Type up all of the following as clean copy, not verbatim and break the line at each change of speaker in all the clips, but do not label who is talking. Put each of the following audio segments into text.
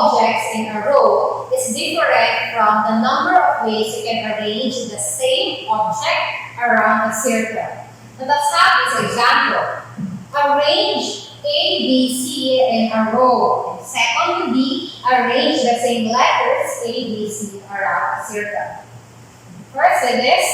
objects in a row is different from the number of ways you can arrange the same object around a circle. Now let's have this example. Arrange A, B, C in a row. And second would be arrange the same letters A, B, C around a circle. First with this,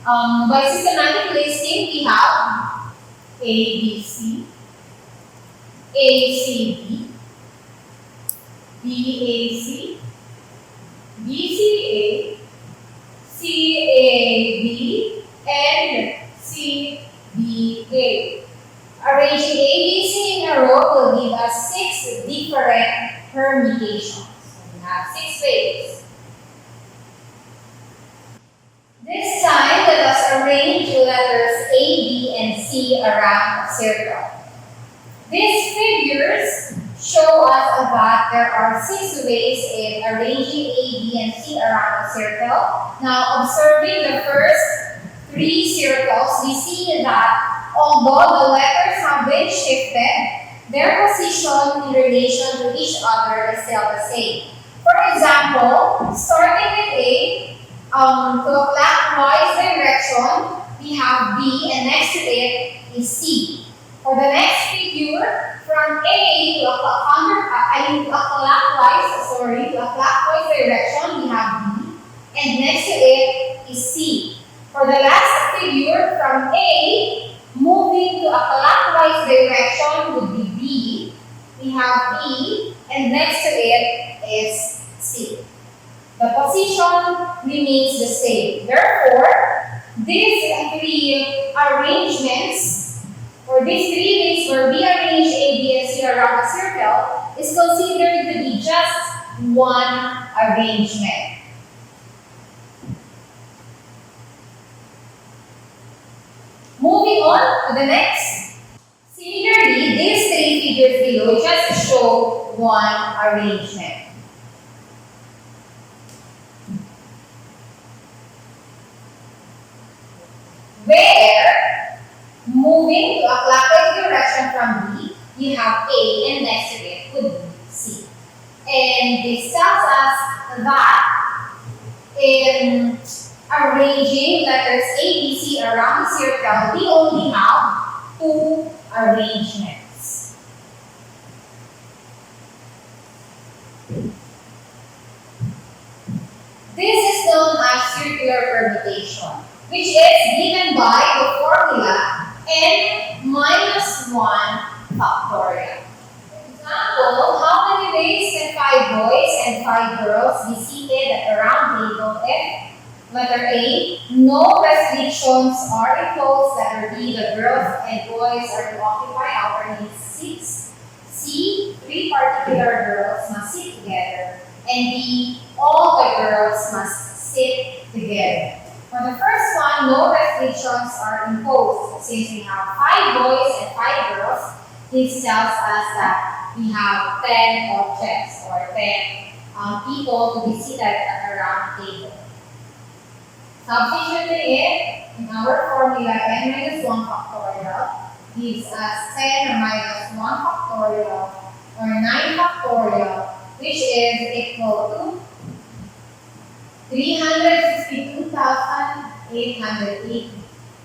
by systematic listing, we have A, B, C, A, C, B, B, A, C, B, C, A, C, A, B, and C, B, A. Arranging A, B, C in a row will give us 6 different permutations. So we have 6 ways. This time, let us arrange letters A, B, and C around a circle. These figures show us that there are 6 ways in arranging A, B, and C around a circle. Now, observing the first 3 circles, we see that although the letters have been shifted, their position in relation to each other is still the same. For example, starting with A, to a clockwise direction, we have B, and next to it is C. For the next figure, from A to a clockwise direction, we have B, and next to it is C. For the last figure, from A, moving to a clockwise direction would be B, we have E, and next to it is C. The position remains the same. Therefore, these 3 arrangements, or these 3 ways where we arrange A, B, and C around a circle is considered to be just one arrangement. Moving on to the next. Similarly, these 3 figures below just show one arrangement. Where, moving to a clockwise direction from B, you have A, and next to it would be C. And this tells us that in arranging letters A, B, C around the circle, we only have 2 arrangements. This is known as circular permutation, which is given by the formula n minus 1 factorial. For example, how many ways can 5 boys and 5 girls be seated at a round table if letter A, no restrictions are imposed. Letter B, the girls and boys are to occupy alternate seats. C, 3 particular girls must sit together. And D, all the girls must sit together. For the first one, no restrictions are imposed. Since we have 5 boys and 5 girls, this tells us that we have 10 objects or 10 people to be seated at a round table. Substituting it in our formula, n minus 1 factorial gives us 10 minus 1 factorial or 9 factorial, which is equal to 362,880,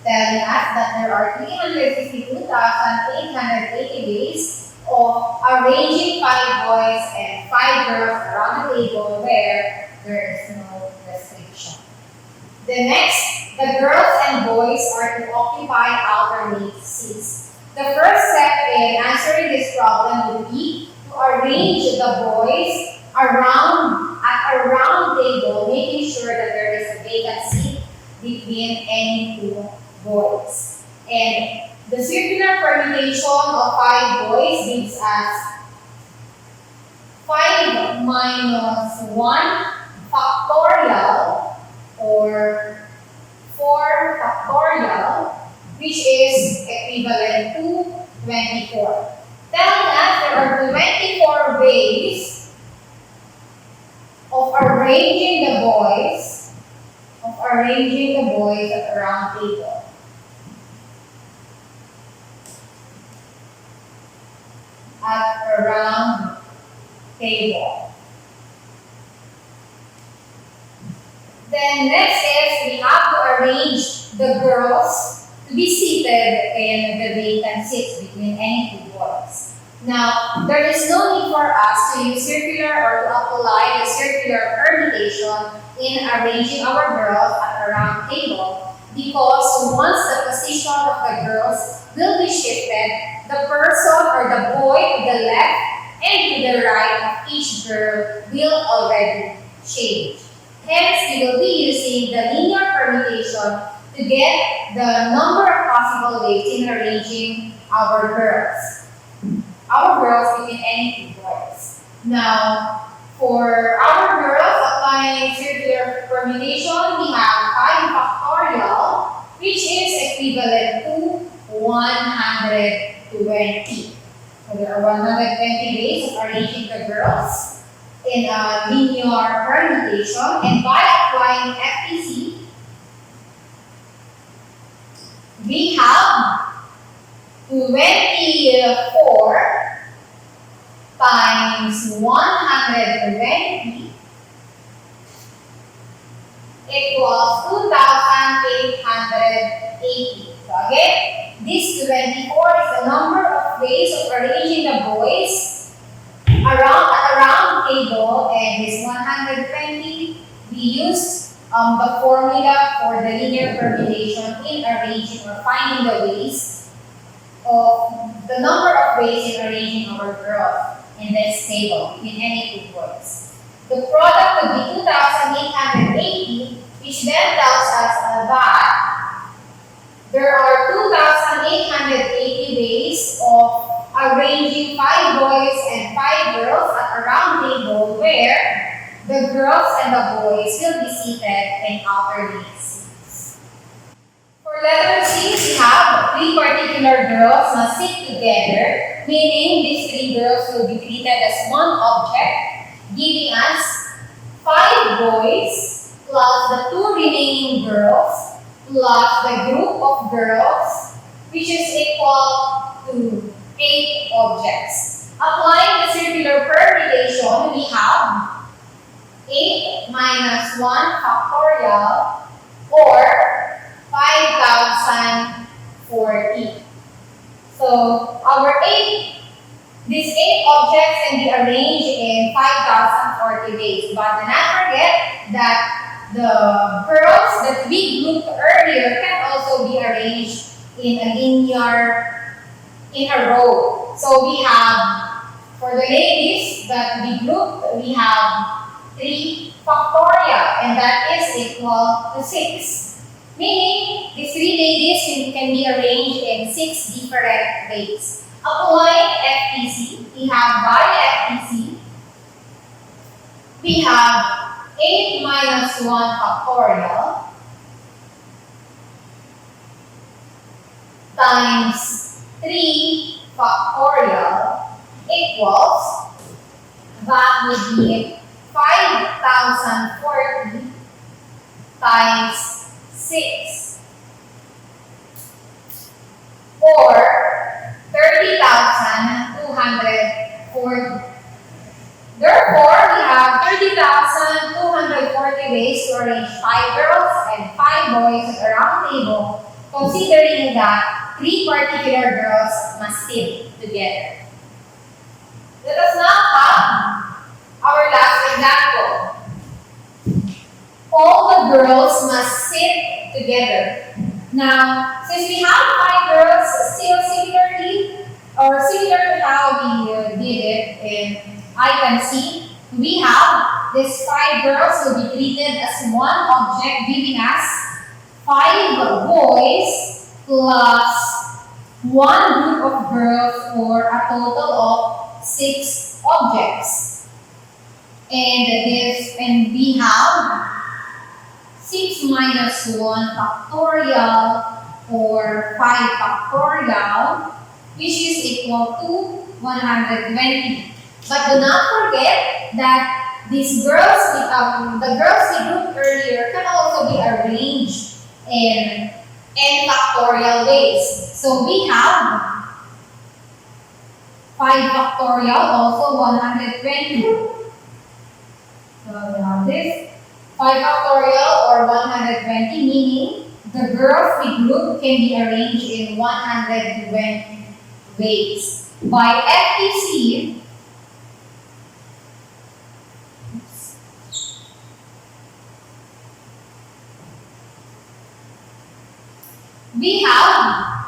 telling us that there are 362,880 ways of arranging 5 boys and 5 girls around the table where there is no restriction. The next, the girls and boys are to occupy alternate seats. The first step in answering this problem would be to arrange the boys at a round table, making sure that there is a vacant seat between any 2 boys. And the circular permutation of 5 boys gives us 5 minus 1 factorial or 4 factorial, which is equivalent to 24. Telling us there are 24 ways of arranging the boys at a round table. At a round table. And next is we have to arrange the girls to be seated in the vacant seats between any two boys. Now, there is no need for us to use circular or to apply the circular permutation in arranging our girls at a round table because once the position of the girls will be shifted, the person or the boy to the left and to the right of each girl will already change. Hence, we will be using the linear permutation to get the number of possible ways in arranging our girls. Our girls between any two boys. Now, for our girls applying circular permutation, we have 5 factorial, which is equivalent to 120. So there are 120 ways of arranging the girls in a linear permutation, and by applying FPC, we have 24 times 120 equals 2,880. So again, this 24 is the number of ways of arranging the boys around at a round table, and this 120 we use the formula for the linear permutation in arranging or finding the ways of the number of ways in arranging our girls in this table between any two boys. The product would be 2,880, which then tells us that there are 2,880 ways of arranging 5 boys and 5 girls at a round table where the girls and the boys will be seated in alternate seats. For letter C, we have 3 particular girls must sit together, meaning these 3 girls will be treated as one object, giving us 5 boys plus the 2 remaining girls plus the group of girls, which is equal to 8 objects. Applying the circular permutation, we have 8 minus 1 factorial or 5,040. So these 8 objects can be arranged in 5,040 ways. But do not forget that the girls that we grouped earlier can also be arranged in a row. So we have, for the ladies that we grouped, we have 3 factorial, and that is equal to 6. Meaning, these 3 ladies can be arranged in 6 different ways. Applying FPC, we have by FPC, we have 8 minus 1 factorial times 3 factorial equals, that would be 5,040 times 6 or 30,240. Therefore, we have 30,240 ways to arrange 5 girls and 5 boys at a round table, considering that 3 particular girls must sit together. Let us now have our last example. All the girls must sit together. Now, since we have 5 girls, still similarly, or similar to how we did it in item C, we have these 5 girls will be treated as one object, giving us 5 boys plus 1 group of girls for a total of 6 objects. And we have 6 minus 1 factorial or 5 factorial, which is equal to 120. But do not forget that these girls, the girls we grouped earlier, can also be arranged in n factorial ways. So we have 5 factorial, also 120. So we have this 5 factorial or 120, meaning the girls we group can be arranged in 120 ways. By FTC, we have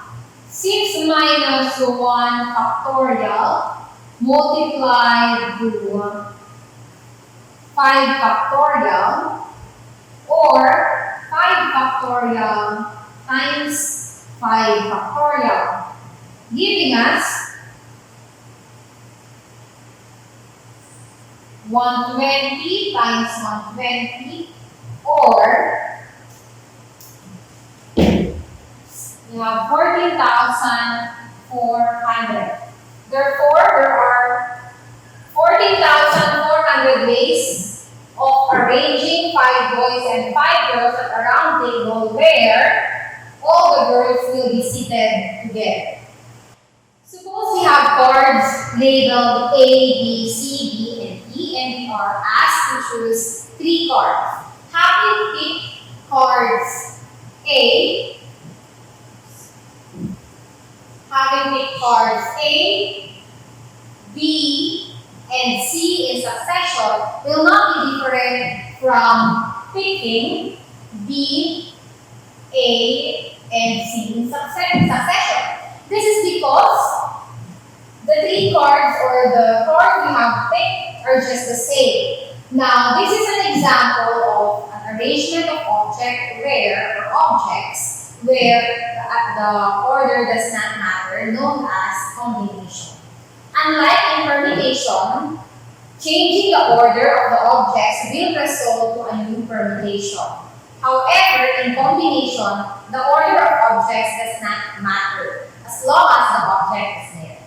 6 minus 1 factorial multiplied to 5 factorial or 5 factorial times 5 factorial, giving us 120 times 120 or we have 14,400. Therefore, there are 14,400 ways of arranging 5 boys and 5 girls at a round table where all the girls will be seated together. Suppose we have cards labeled A, B, C, D, and E, and we are asked to choose 3 cards. Having picked cards A, B, and C in succession will not be different from picking B, A, and C in succession. This is because the 3 cards or the cards we have picked are just the same. Now, this is an example of an arrangement of objects where the order does not matter, known as combination. Unlike in permutation, changing the order of the objects will result to a new permutation. However, in combination, the order of objects does not matter as long as the object is there.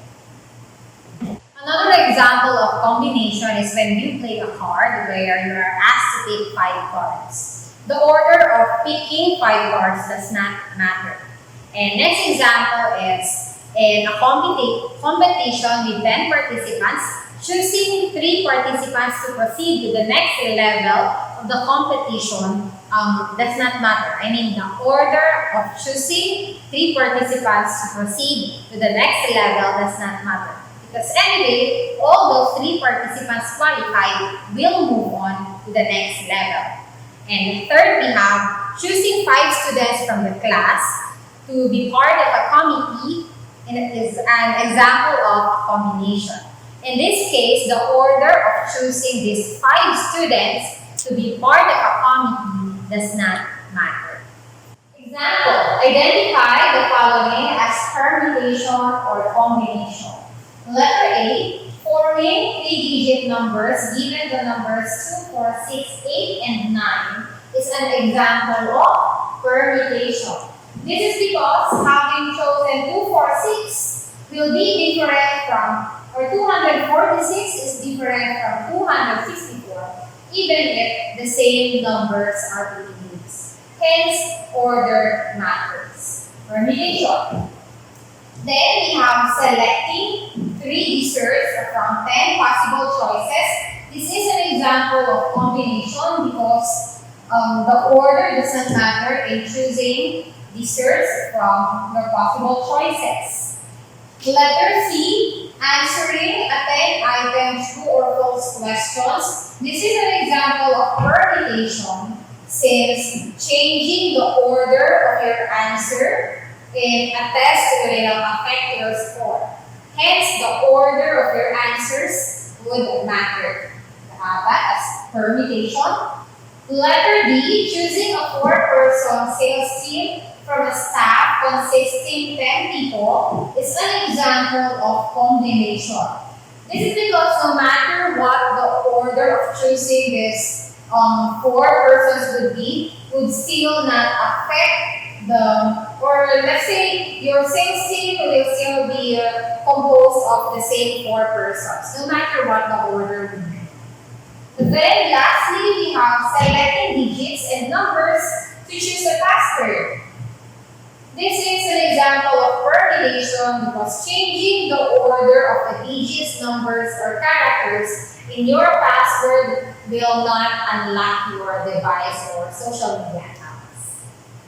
Another example of combination is when you play a card where you are asked to pick 5 cards. The order of picking 5 cards does not matter. And next example is in a competition with 10 participants, choosing 3 participants to proceed to the next level of the competition does not matter. I mean, the order of choosing 3 participants to proceed to the next level does not matter. Because anyway, all those 3 participants qualified will move on to the next level. And third, we have choosing 5 students from the class to be part of a committee, and it is an example of combination. In this case, the order of choosing these 5 students to be part of a committee does not matter. Example, identify the following as permutation or combination. Letter A, forming 3-digit numbers given the numbers 2, 4, 6, 8, and 9 is an example of permutation. This is because having chosen 2, 4, 6 will be different from, or 246 is different from 264, even if the same numbers are being used. Hence, order matters. Permutation. Then we have selecting 3 desserts from 10 possible choices. This is an example of combination because the order doesn't matter in choosing desserts from the possible choices. Letter C, answering a 10-item true or false questions. This is an example of permutation since changing the order of your answer in a test will affect your score. Hence, the order of your answers would matter. That as permutation. Letter D, choosing a 4-person sales team from a staff consisting 10 people is an example of combination. This is because no matter what the order of choosing this 4 persons would be, would still not affect or let's say your sales team will still be composed of the same 4 persons, no matter what the order would be. Then lastly, we have selecting digits and numbers to choose a password. This is an example of permutation because changing the order of the digits, numbers, or characters in your password will not unlock your device or social media